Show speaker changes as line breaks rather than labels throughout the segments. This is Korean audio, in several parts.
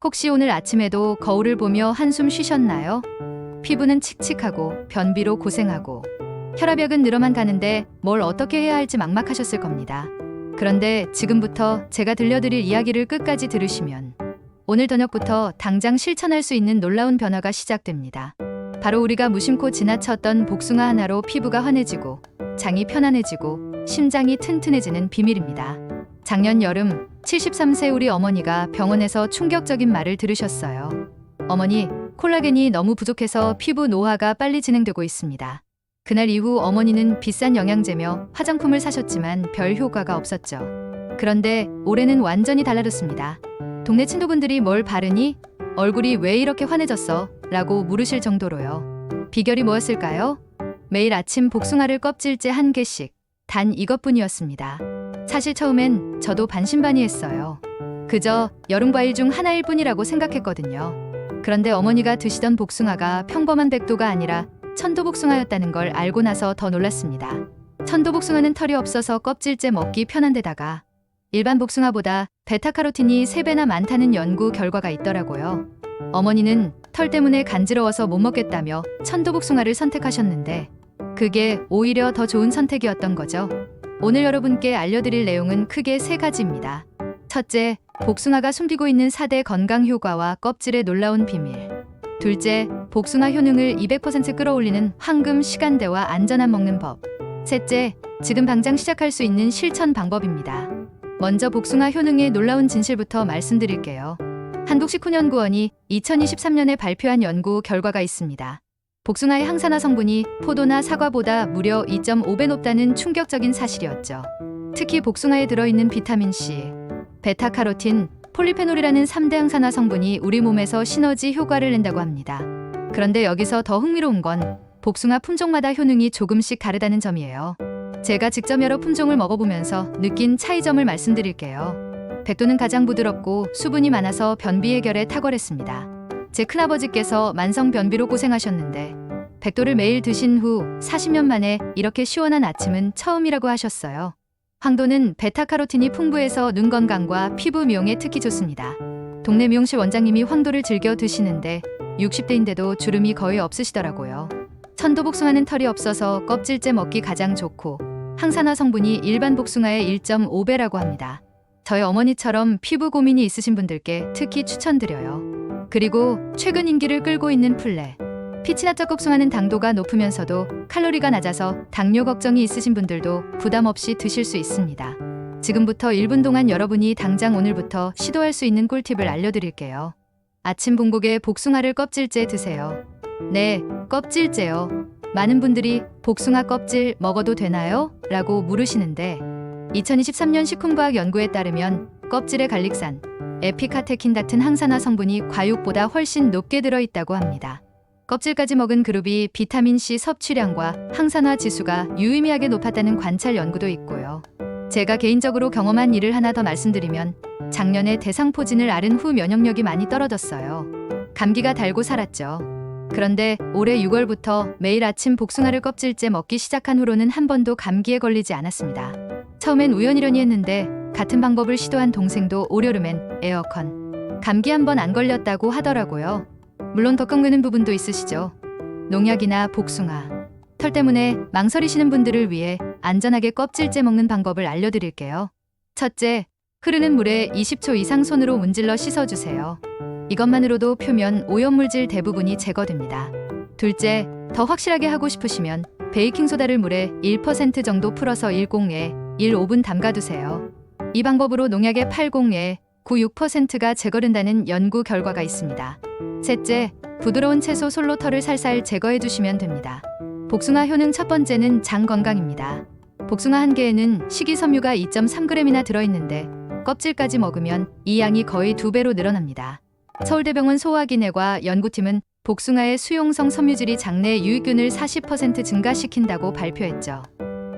혹시 오늘 아침에도 거울을 보며 한숨 쉬셨나요? 피부는 칙칙하고 변비로 고생하고 혈압약은 늘어만 가는데 뭘 어떻게 해야 할지 막막하셨을 겁니다. 그런데 지금부터 제가 들려드릴 이야기를 끝까지 들으시면 오늘 저녁부터 당장 실천할 수 있는 놀라운 변화가 시작됩니다. 바로 우리가 무심코 지나쳤던 복숭아 하나로 피부가 환해지고 장이 편안해지고 심장이 튼튼해지는 비밀입니다. 작년 여름 73세 우리 어머니가 병원에서 충격적인 말을 들으셨어요. 어머니, 콜라겐이 너무 부족해서 피부 노화가 빨리 진행되고 있습니다. 그날 이후 어머니는 비싼 영양제며 화장품을 사셨지만 별 효과가 없었죠. 그런데 올해는 완전히 달라졌습니다. 동네 친구분들이 뭘 바르니? 얼굴이 왜 이렇게 환해졌어? 라고 물으실 정도로요. 비결이 뭐였을까요? 매일 아침 복숭아를 껍질째 한 개씩, 단 이것뿐이었습니다. 사실 처음엔 저도 반신반의했어요. 그저 여름 과일 중 하나일 뿐이라고 생각했거든요. 그런데 어머니가 드시던 복숭아가 평범한 백도가 아니라 천도복숭아였다는 걸 알고 나서 더 놀랐습니다. 천도복숭아는 털이 없어서 껍질째 먹기 편한 데다가 일반 복숭아보다 베타카로틴이 3배나 많다는 연구 결과가 있더라고요. 어머니는 털 때문에 간지러워서 못 먹겠다며 천도복숭아를 선택하셨는데 그게 오히려 더 좋은 선택이었던 거죠. 오늘 여러분께 알려드릴 내용은 크게 3가지입니다. 첫째, 복숭아가 숨기고 있는 4대 건강 효과와 껍질의 놀라운 비밀. 둘째, 복숭아 효능을 200% 끌어올리는 황금 시간대와 안전한 먹는 법. 셋째, 지금 당장 시작할 수 있는 실천 방법입니다. 먼저 복숭아 효능의 놀라운 진실부터 말씀드릴게요. 한국식품연구원이 2023년에 발표한 연구 결과가 있습니다. 복숭아의 항산화 성분이 포도나 사과보다 무려 2.5배 높다는 충격적인 사실이었죠. 특히 복숭아에 들어있는 비타민 C, 베타카로틴, 폴리페놀이라는 3대 항산화 성분이 우리 몸에서 시너지 효과를 낸다고 합니다. 그런데 여기서 더 흥미로운 건 복숭아 품종마다 효능이 조금씩 다르다는 점이에요. 제가 직접 여러 품종을 먹어보면서 느낀 차이점을 말씀드릴게요. 백도는 가장 부드럽고 수분이 많아서 변비 해결에 탁월했습니다. 제 큰아버지께서 만성 변비로 고생하셨는데 백도를 매일 드신 후 40년 만에 이렇게 시원한 아침은 처음이라고 하셨어요. 황도는 베타카로틴이 풍부해서 눈 건강과 피부 미용에 특히 좋습니다. 동네 미용실 원장님이 황도를 즐겨 드시는데 60대인데도 주름이 거의 없으시더라고요. 천도복숭아는 털이 없어서 껍질째 먹기 가장 좋고 항산화 성분이 일반 복숭아의 1.5배라고 합니다. 저희 어머니처럼 피부 고민이 있으신 분들께 특히 추천드려요. 그리고 최근 인기를 끌고 있는 플레. 피치나처 복숭아는 당도가 높으면서도 칼로리가 낮아서 당뇨 걱정이 있으신 분들도 부담 없이 드실 수 있습니다. 지금부터 1분 동안 여러분이 당장 오늘부터 시도할 수 있는 꿀팁을 알려드릴게요. 아침 봉복에 복숭아를 껍질째 드세요. 네, 껍질째요. 많은 분들이 복숭아 껍질 먹어도 되나요? 라고 물으시는데 2023년 식품과학 연구에 따르면 껍질에 갈릭산, 에피카테킨 같은 항산화 성분이 과육보다 훨씬 높게 들어있다고 합니다. 껍질까지 먹은 그룹이 비타민C 섭취량과 항산화 지수가 유의미하게 높았다는 관찰 연구도 있고요. 제가 개인적으로 경험한 일을 하나 더 말씀드리면 작년에 대상포진을 앓은 후 면역력이 많이 떨어졌어요. 감기가 달고 살았죠. 그런데 올해 6월부터 매일 아침 복숭아를 껍질째 먹기 시작한 후로는 한 번도 감기에 걸리지 않았습니다. 처음엔 우연이려니 했는데 같은 방법을 시도한 동생도 올여름엔 에어컨, 감기 한 번 안 걸렸다고 하더라고요. 물론 더 끙그는 부분도 있으시죠. 농약이나 복숭아, 털 때문에 망설이시는 분들을 위해 안전하게 껍질째 먹는 방법을 알려드릴게요. 첫째, 흐르는 물에 20초 이상 손으로 문질러 씻어주세요. 이것만으로도 표면 오염물질 대부분이 제거됩니다. 둘째, 더 확실하게 하고 싶으시면 베이킹소다를 물에 1% 정도 풀어서 1공에 1-5분 담가두세요. 이 방법으로 농약의 8공에 9-6%가 제거된다는 연구 결과가 있습니다. 셋째, 부드러운 채소 솔로 털을 살살 제거해 주시면 됩니다. 복숭아 효능 첫 번째는 장 건강입니다. 복숭아 한 개에는 식이섬유가 2.3g이나 들어있는데 껍질까지 먹으면 이 양이 거의 2배로 늘어납니다. 서울대병원 소화기내과 연구팀은 복숭아의 수용성 섬유질이 장내 유익균을 40% 증가시킨다고 발표했죠.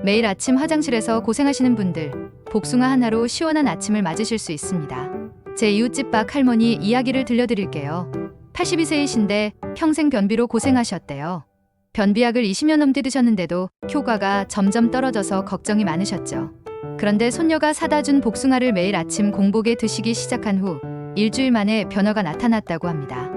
매일 아침 화장실에서 고생하시는 분들, 복숭아 하나로 시원한 아침을 맞으실 수 있습니다. 제 이웃집 박 할머니 이야기를 들려드릴게요. 82세이신데 평생 변비로 고생하셨대요. 변비약을 20년 넘게 드셨는데도 효과가 점점 떨어져서 걱정이 많으셨죠. 그런데 손녀가 사다 준 복숭아를 매일 아침 공복에 드시기 시작한 후 일주일 만에 변화가 나타났다고 합니다.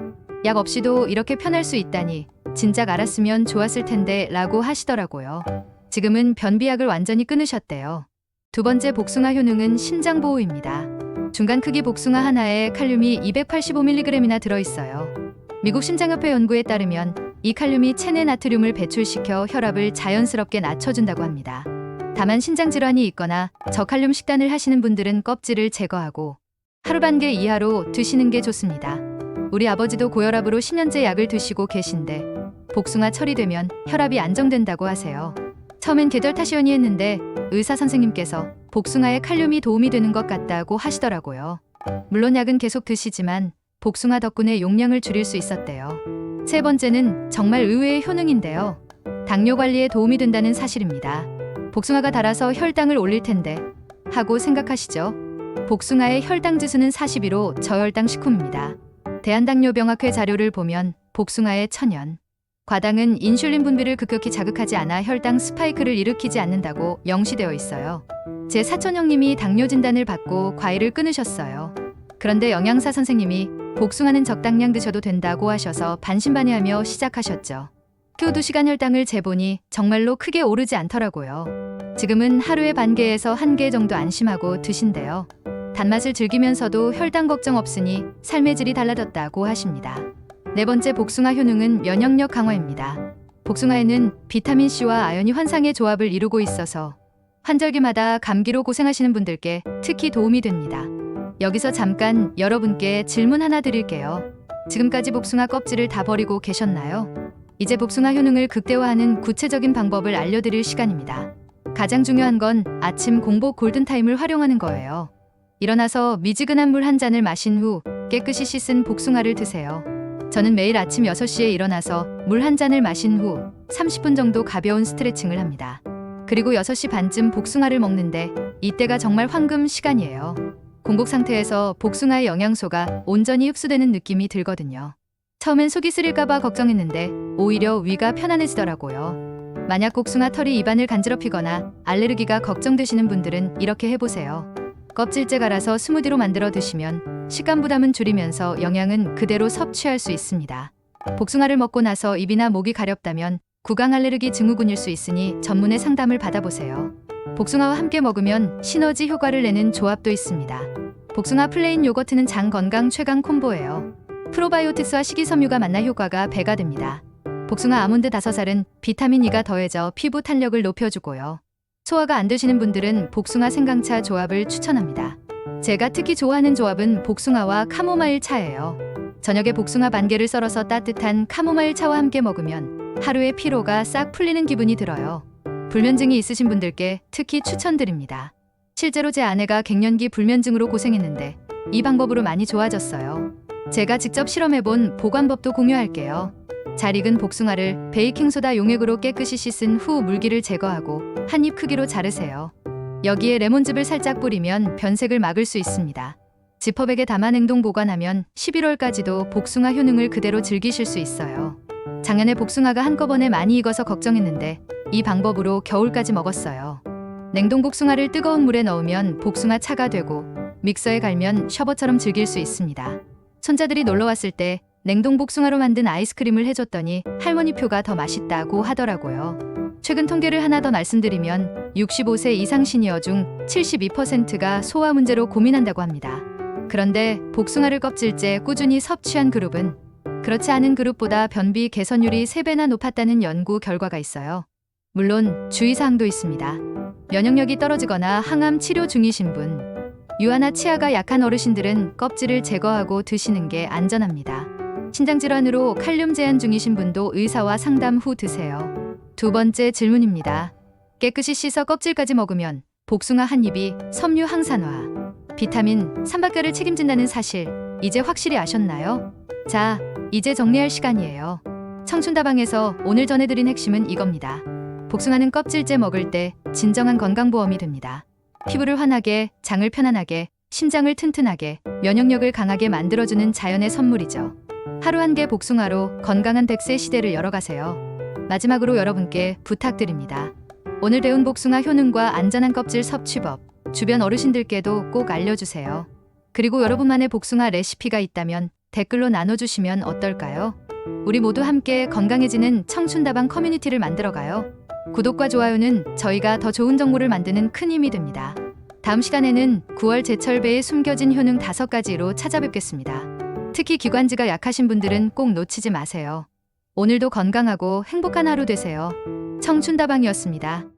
약 없이도 이렇게 편할 수 있다니 진작 알았으면 좋았을 텐데 라고 하시더라고요. 지금은 변비약을 완전히 끊으셨대요. 두 번째 복숭아 효능은 신장 보호입니다. 중간 크기 복숭아 하나에 칼륨이 285mg이나 들어있어요. 미국 심장협회 연구에 따르면 이 칼륨이 체내 나트륨을 배출시켜 혈압을 자연스럽게 낮춰준다고 합니다. 다만 신장질환이 있거나 저칼륨 식단을 하시는 분들은 껍질을 제거하고 하루 반 개 이하로 드시는 게 좋습니다. 우리 아버지도 고혈압으로 10년째 약을 드시고 계신데 복숭아 철이 되면 혈압이 안정된다고 하세요. 처음엔 계절 탓이오니 했는데 의사 선생님께서 복숭아에 칼륨이 도움이 되는 것 같다고 하시더라고요. 물론 약은 계속 드시지만 복숭아 덕분에 용량을 줄일 수 있었대요. 세 번째는 정말 의외의 효능인데요. 당뇨 관리에 도움이 된다는 사실입니다. 복숭아가 달아서 혈당을 올릴 텐데 하고 생각하시죠? 복숭아의 혈당 지수는 42로 저혈당 식품입니다. 대한당뇨병학회 자료를 보면 복숭아의 천연, 과당은 인슐린 분비를 급격히 자극하지 않아 혈당 스파이크를 일으키지 않는다고 명시되어 있어요. 제 사촌 형님이 당뇨 진단을 받고 과일을 끊으셨어요. 그런데 영양사 선생님이 복숭아는 적당량 드셔도 된다고 하셔서 반신반의하며 시작하셨죠. 그 2시간 혈당을 재보니 정말로 크게 오르지 않더라고요. 지금은 하루에 반 개에서 1개 정도 안심하고 드신대요. 단맛을 즐기면서도 혈당 걱정 없으니 삶의 질이 달라졌다고 하십니다. 네 번째 복숭아 효능은 면역력 강화입니다. 복숭아에는 비타민C와 아연이 환상의 조합을 이루고 있어서 환절기마다 감기로 고생하시는 분들께 특히 도움이 됩니다. 여기서 잠깐 여러분께 질문 하나 드릴게요. 지금까지 복숭아 껍질을 다 버리고 계셨나요? 이제 복숭아 효능을 극대화하는 구체적인 방법을 알려드릴 시간입니다. 가장 중요한 건 아침 공복 골든타임을 활용하는 거예요. 일어나서 미지근한 물 한 잔을 마신 후 깨끗이 씻은 복숭아를 드세요. 저는 매일 아침 6시에 일어나서 물 한 잔을 마신 후 30분 정도 가벼운 스트레칭을 합니다. 그리고 6시 반쯤 복숭아를 먹는데 이때가 정말 황금 시간이에요. 공복 상태에서 복숭아의 영양소가 온전히 흡수되는 느낌이 들거든요. 처음엔 속이 쓰릴까봐 걱정했는데 오히려 위가 편안해지더라고요. 만약 복숭아 털이 입안을 간지럽히거나 알레르기가 걱정되시는 분들은 이렇게 해보세요. 껍질째 갈아서 스무디로 만들어 드시면 식감 부담은 줄이면서 영양은 그대로 섭취할 수 있습니다. 복숭아를 먹고 나서 입이나 목이 가렵다면 구강 알레르기 증후군일 수 있으니 전문의 상담을 받아보세요. 복숭아와 함께 먹으면 시너지 효과를 내는 조합도 있습니다. 복숭아 플레인 요거트는 장 건강 최강 콤보예요. 프로바이오틱스와 식이섬유가 만나 효과가 배가 됩니다. 복숭아 아몬드 5알은 비타민 E가 더해져 피부 탄력을 높여주고요. 소화가 안 되시는 분들은 복숭아 생강차 조합을 추천합니다. 제가 특히 좋아하는 조합은 복숭아와 카모마일 차예요. 저녁에 복숭아 반 개를 썰어서 따뜻한 카모마일 차와 함께 먹으면 하루의 피로가 싹 풀리는 기분이 들어요. 불면증이 있으신 분들께 특히 추천드립니다. 실제로 제 아내가 갱년기 불면증으로 고생했는데 이 방법으로 많이 좋아졌어요. 제가 직접 실험해본 보관법도 공유할게요. 잘 익은 복숭아를 베이킹소다 용액으로 깨끗이 씻은 후 물기를 제거하고 한 입 크기로 자르세요. 여기에 레몬즙을 살짝 뿌리면 변색을 막을 수 있습니다. 지퍼백에 담아 냉동 보관하면 11월까지도 복숭아 효능을 그대로 즐기실 수 있어요. 작년에 복숭아가 한꺼번에 많이 익어서 걱정했는데 이 방법으로 겨울까지 먹었어요. 냉동 복숭아를 뜨거운 물에 넣으면 복숭아 차가 되고 믹서에 갈면 셔버처럼 즐길 수 있습니다. 손자들이 놀러왔을 때 냉동 복숭아로 만든 아이스크림을 해줬더니 할머니 표가 더 맛있다고 하더라고요. 최근 통계를 하나 더 말씀드리면 65세 이상 시니어 중 72%가 소화 문제로 고민한다고 합니다. 그런데 복숭아를 껍질째 꾸준히 섭취한 그룹은 그렇지 않은 그룹보다 변비 개선율이 3배나 높았다는 연구 결과가 있어요. 물론 주의사항도 있습니다. 면역력이 떨어지거나 항암 치료 중이신 분, 유아나 치아가 약한 어르신들은 껍질을 제거하고 드시는 게 안전합니다. 신장질환으로 칼륨 제한 중이신 분도 의사와 상담 후 드세요. 두 번째 질문입니다. 깨끗이 씻어 껍질까지 먹으면 복숭아 한 입이 섬유 항산화, 비타민, 삼박자를 책임진다는 사실 이제 확실히 아셨나요? 자, 이제 정리할 시간이에요. 청춘다방에서 오늘 전해드린 핵심은 이겁니다. 복숭아는 껍질째 먹을 때 진정한 건강보험이 됩니다. 피부를 환하게, 장을 편안하게, 심장을 튼튼하게, 면역력을 강하게 만들어주는 자연의 선물이죠. 하루 한 개 복숭아로 건강한 100세 시대를 열어가세요. 마지막으로 여러분께 부탁드립니다. 오늘 배운 복숭아 효능과 안전한 껍질 섭취법, 주변 어르신들께도 꼭 알려주세요. 그리고 여러분만의 복숭아 레시피가 있다면 댓글로 나눠주시면 어떨까요? 우리 모두 함께 건강해지는 청춘다방 커뮤니티를 만들어가요. 구독과 좋아요는 저희가 더 좋은 정보를 만드는 큰 힘이 됩니다. 다음 시간에는 9월 제철배의 숨겨진 효능 5가지로 찾아뵙겠습니다. 특히 기관지가 약하신 분들은 꼭 놓치지 마세요. 오늘도 건강하고 행복한 하루 되세요. 청춘다방이었습니다.